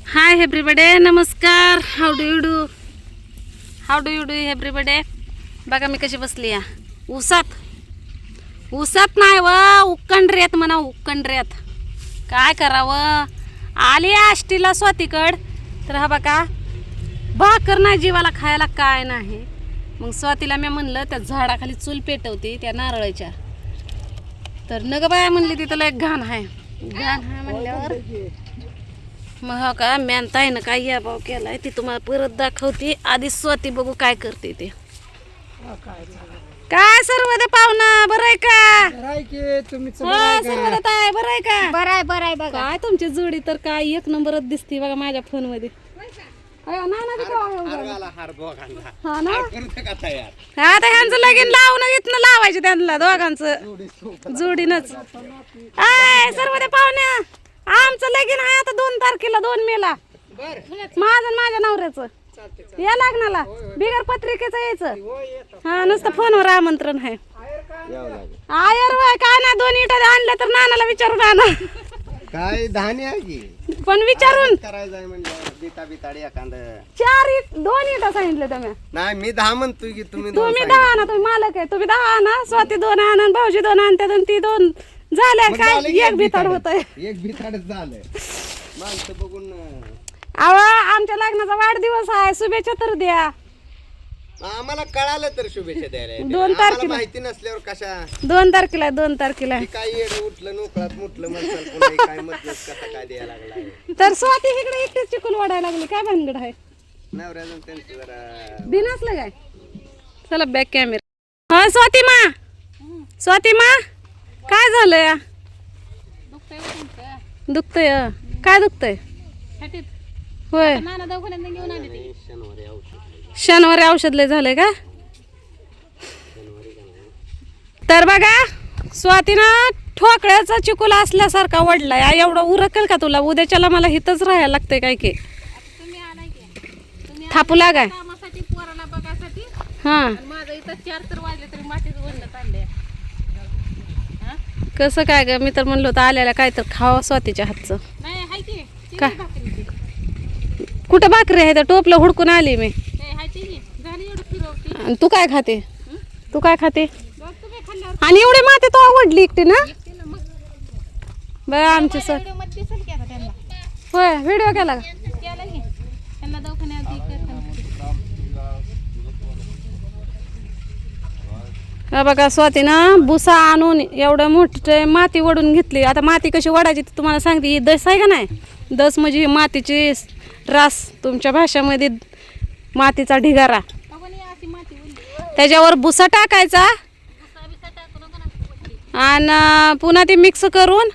Hi everybody, नमस्कार. How do you do everybody. बघा मी कशी बसली या ऊसात नाही व उक्कंड्रेत म्हणा, उक्कंड्रेत. काय करावं, आली आष्टीला स्वातीकड तर हा बघा भाकर नाही जीवाला खायला काय नाही. मग स्वातीला मी म्हणलं त्या झाडाखाली चूल पेटवते त्या नारळाच्या, तर नग बाया म्हणली तिथं एक घाण आहे म्हणल्यावर मग हो का म्यानताय ना काय या भाव केलाय ती तुम्हाला परत दाखवते. आधी स्वाती बघू काय करते ते. काय सर्व ते पाहुणा बरं आहे का? सर्व ताय बरं आहे का? बरं आहे बघा. काय तुमची जोडी तर काय एक नंबरच दिसते बघा माझ्या फोन मध्ये. हा ना, आता ह्यांचं लगीन लावून इथनं लावायचे त्यांना दोघांचं जोडीनच. आय सर्व ते पाहुण्या, आमचं लगीन आहे आता 2 तारखेला 2 मेला माझं माझ्या नवऱ्याचं. या लग्नाला बिगर पत्रिकेचं यायचं. हा नुसतं फोनवर आमंत्रण आहे. आयर वय काय नाही, 2 इटा आणल्या तर नानाला विचारून आणा. काय धान्य आहे की पण विचारून करायचंय म्हणजे बिता बिताडी एखादं 2 इटा सांगितलं तुम्ही. नाही मी 10 म्हणतोय की तुम्ही तुम्ही 10 आणा, तुम्ही मालक आहे. तुम्ही 10 आणा, स्वाती 2 आणा, भाऊजी 2 आणतात आणि ती 2 झाल्या. काय एक बिताड होतंय, एक बिताडच झालंय. माणसं बघून अहो आमच्या लग्नाचा वाढदिवस आहे, शुभेच्छा तर द्या. आम्हाला कळालं तर शुभेच्छा द्यायला येते. 2 आम्हाला तारखेला माहिती नसल्यावर कशा 2 तारखेला 2 तारखेला की काय येडं उठलं नोकळात मुठलं म्हणसाल पुन्हा काय मधलं कसा काय द्यायला लागला. तर स्वाती इकडे एकटीच चिकूल वाढायला लागली. काय भानगड आहे? नवऱ्याजण त्यांचं जरा बिनसलं काय? चला बॅक कॅमेरा. हा स्वाती मा काय झालं या? दुखतंय काय दुखतंय? होय शनिवारी औषध लय झालंय का? तर बघा स्वातीनं ठोकळ्याचा चिकुला असल्यासारखा वडलाय. एवढं उरकेल का तुला? उद्याच्याला मला इथंच राहायला लागतंय काय की थापू लागाय. हा कसं काय ग? मी तर म्हणलो होतं आल्याला काय तर खावा स्वातीच्या हातचं. का कुठं भाकरी आहे? तर टोपलं हुडकून आली मी. आणि तू काय खाते? आणि एवढी माती तो आवडली एकटी ना बघा आमची सर. होय व्हिडिओ केला का? बघा स्वातीनं भुसा आणून एवढं मोठे माती वडून घेतली. आता माती कशी वडायची ती तुम्हाला सांगते. ही दस आहे का नाही? दस म्हणजे मातीची रास, तुमच्या भाषेमध्ये मातीचा ढिगारा. त्याच्यावर भुसा टाकायचा आणि पुन्हा ते मिक्स करून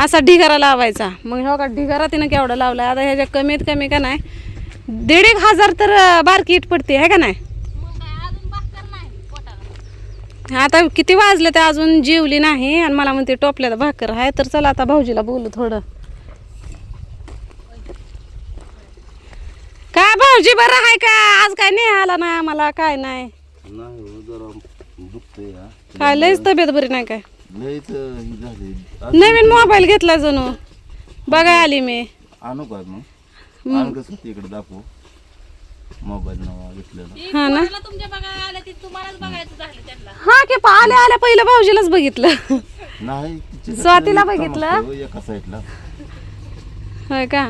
असा ढिगारा लावायचा. मग हो का ढिगारा तिनं केवढा लावला. आता ह्याच्या कमीत कमी का नाही 1,500 तर बारकी इट पडते आहे का नाही? आता किती वाजले ते अजून जेवली नाही आणि मला म्हणते टोपल्याला भाकर आहे. तर चला आता भाऊजीला बोलू थोडं. काय भाऊजी बरं आहे का? आज काय नाही आला ना आम्हाला? काय नाही काय लयच तब्येत बरी नाही काय? नवीन मोबाईल घेतला जणू बघा आली मी. आणू का मग इकडे दाखवू मोबाईल नवा घेतलेला. हा ना हा की आल्या पहिलं भाऊजीलाच बघितलं नाही स्वातीला बघितलं एका साईडला. होय का?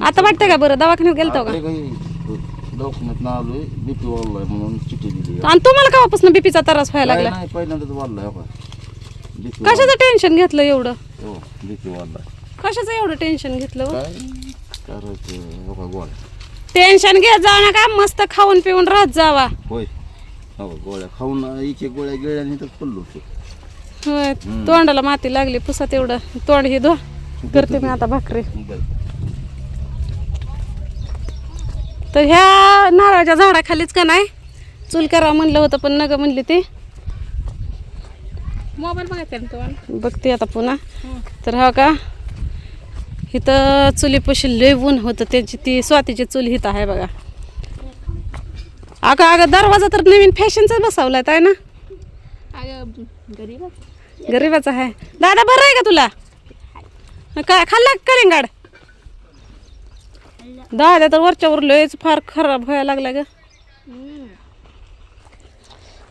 आता वाटतं का बरं? दवाखान्यात गेलतो का? दवाखान्यात ना आलोय, बीपी वाढलाय म्हणून चिठ्ठी दिली. आणि तुम्हाला केव्हापासून बीपीचा त्रास व्हायला लागला? नाही पहिल्यांदाच वाढलाय. कशाचं टेन्शन घेतलं एवढं? हो बीपी वाढलाय. कशाचं एवढं टेन्शन घेतलं? काय करायचं गोळ्या टेन्शन घेत जाऊ नका, मस्त खाऊन पिऊन राहत जावा. होय हो गोळ्या खाऊन एक गोळ्या गिळ्याने तर पडलो. होय तोंडाला माती लागली. पुसा तेवढं तोंड हे धुवा. करते मी आता भाकरी. तर ह्या नारळाच्या झाडाखालीच का नाही चूल करा म्हणलं होतं पण नग म्हणली ते. मोबाईल बघायचा तुम्हाला बघते आता पुन्हा. तर हा का इथं चुलीपाशी लय ऊन होतं. त्याची ती स्वातीची चूल हिथं आहे बघा. अगं दरवाजा तर नवीन फॅशनचाच बसवलाय आहे ना? गरीबाचा आहे. दादा बरं आहे का तुला? काय खाल्ला कलिंगड? दाद्या तर वरच्यावर लयच फार खराब व्हायला लागला ग.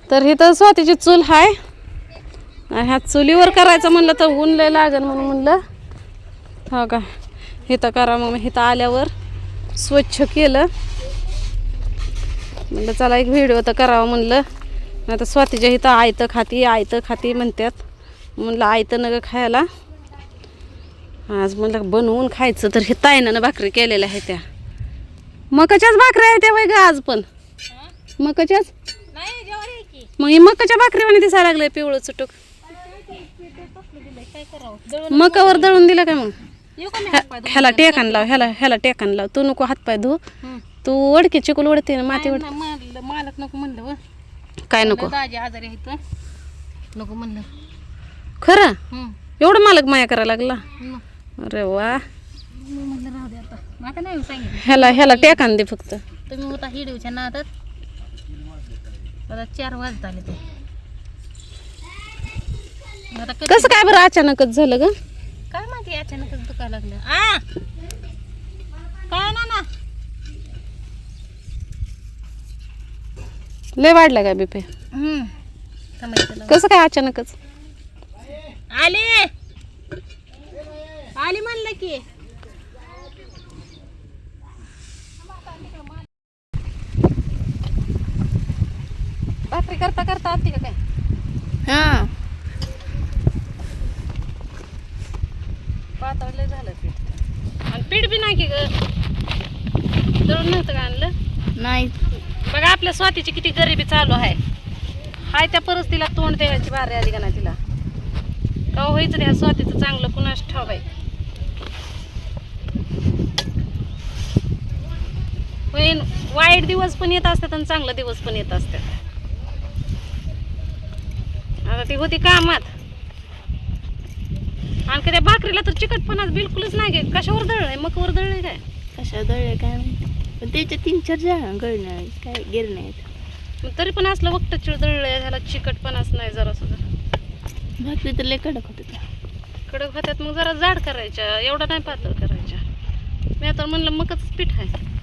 तर इथं स्वातीची चूल हाय. ह्या चुलीवर करायचं म्हणलं तर ऊन लय लागन म्हणून म्हणलं हो का इथं करा. मग इथं आल्यावर स्वच्छ केलं म्हणलं चला एक व्हिडिओ तर करावं म्हणलं. नाही तर स्वातीच्या इथं आयतं खाती म्हणतात. म्हणलं आयतं नग खायला. आज म्हणलं बनवून खायचं. तर हे ताईनं भाकरी केलेल्या आहे त्या मकाच्याच भाकरी आहे त्या वय ग आज पण मकाच्याच. मग ही मकाच्या भाकरीवाणी दिसायला लागलंय पिवळं चुटूक. मकावर दळून दिलं काय मग. ह्याला टेकान लाव ह्याला टेकान लाव. तू नको हातपाय धु. तू ओढकी चिकूल ओढते ना माती ओढ. मालक नको म्हणलं काय नको दाजी आजारी आहेत नको म्हणलं. खरं एवढं मालक माया करायला लागला. अरे वा म्हणलं राहू दे आता माका नाही सांगितलं. ह्याला टेकान दे फक्त. तुम्ही होता हिडीवच्या नादात. आता 4 वाजत आले ते. आता कसं काय बरं अचानकच झालं ग. काय माहिती अचानकच दुखायला लागलं. काय ना लय वाढला काय बीपी. कसं काय अचानकच आली म्हणलं की. भाकरी करता करता आती का काय. पातळ लय झालं पीठ. आणि पीठ बी नाही की ग दळून नव्हतं का आणलं. नाही बघा आपल्या स्वातीची किती गरिबी चालू आहे. हाय त्या परिस्थितीला तोंड द्यायची बारी आली का ना तिला. का व्हायचं त्या स्वातीचं चांगलं कुणाच ठाव आहे. वाईट दिवस पण येत असतात आणि चांगले दिवस पण येत असतात. आता ती होती कामात आणि त्या भाकरीला तर चिकटपणाच बिलकुलच नाही गे. कशावर दळलंय मकवर दळलंय काय. कशा दळले काय माहिती. पण त्याच्या 3-4 जागा गळण्या काय गिरण्या आहेत. तरी पण असलं वक्त चिळ दळलंय ह्याला चिकटपणाच नाही जरा सुद्धा. भाकरी तर लय कडक होते त्या. कडक होत्यात मग जरा जाड करायच्या. एवढा नाही पातळ करायच्या. मी आता म्हणलं मकच पीठ आहे.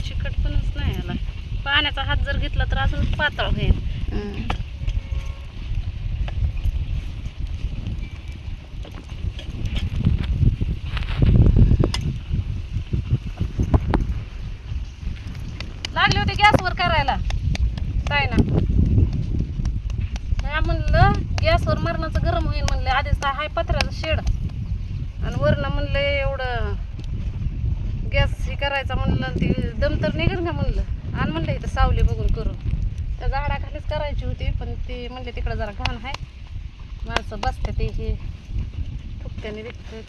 चिकटपणच नाही याला. पाण्याचा हात जर घेतला तर अजून पातळ होईल. लागले होते गॅसवर करायला काय ना. म्हणलं गॅसवर मरणाचं गरम होईल म्हणले. आधीच हाय पत्र्याचं शेड आणि वरनं म्हणलं एवढं गॅस हे करायचा म्हणलं ती दम तर निघेल का म्हणलं. आणि म्हणलं इथं सावली बघून करून त्या झाडाखालीच करायची होती. पण ती म्हणले तिकडं जरा घाण आहे माणसं बसते ते हे ठुकत्याने दिसते.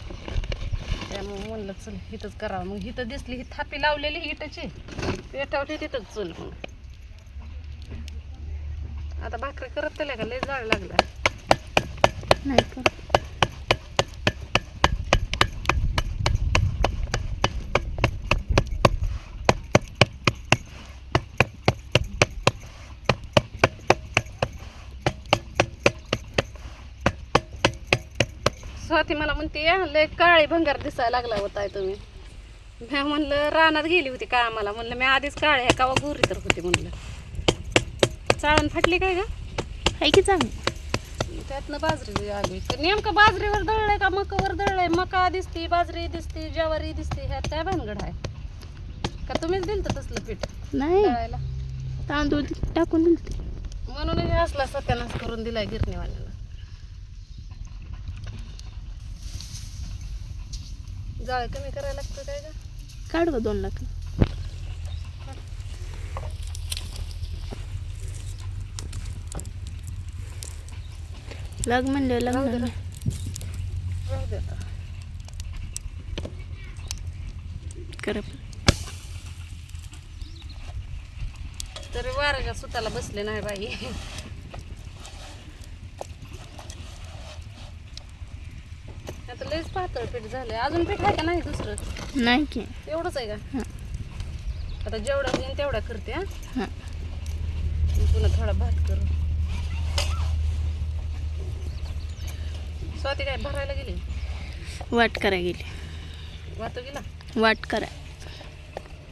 त्यामुळे म्हणलं चल इथंच करावं. मग इथं दिसली ही थापी लावलेली इटाची पेटवली तिथंच चल. मग आता भाकरी करत त्याला का लय जाळ लागला नाही का. स्वाती मला म्हणते लय काळी भंगार दिसायला लागला होता तुम्ही. मी म्हणलं रानात गेली होती का आम्हाला. म्हणलं मी आधीच काळी आहे कावा गोरी तर होती म्हणलं. चाळण फाटली काय का आहे की चांगली. त्यातनं बाजरी आली. नेमकं बाजरीवर दळलंय का मकावर दळलंय. मका दिसती बाजरी दिसती ज्वारी दिसती. ह्यात काय भानगड आहे का. तुम्हीच दिलं तसलं पीठ नाही दळायला. तांदूळ टाकून दिलते म्हणून हे असला सत्यानाश करून दिलाय गिरणीवाल्याला. जाळ कमी करायला लागतं काय का. काढ ग 2 लाख. लग म्हणलं राहू दे लग्न राहू दे आता. कर. तरी वाऱ्याच्या सुताला बसले नाही बाई. आता लयच पातळ पीठ झालंय. अजून पीठ आहे का नाही दुसरं? नाही की. एवढंच आहे का? हां. आता जेवढा होईल तेवढा करते हा. हां. पुन्हा थोडा भात करू. स्वाती काय भरायला गेली? वाट करा गेली. वाहतुकीला वाट करा.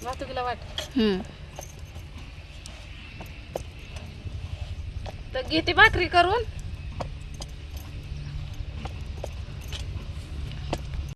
वाहतुकीला वाट. तर घेते भाकरी करून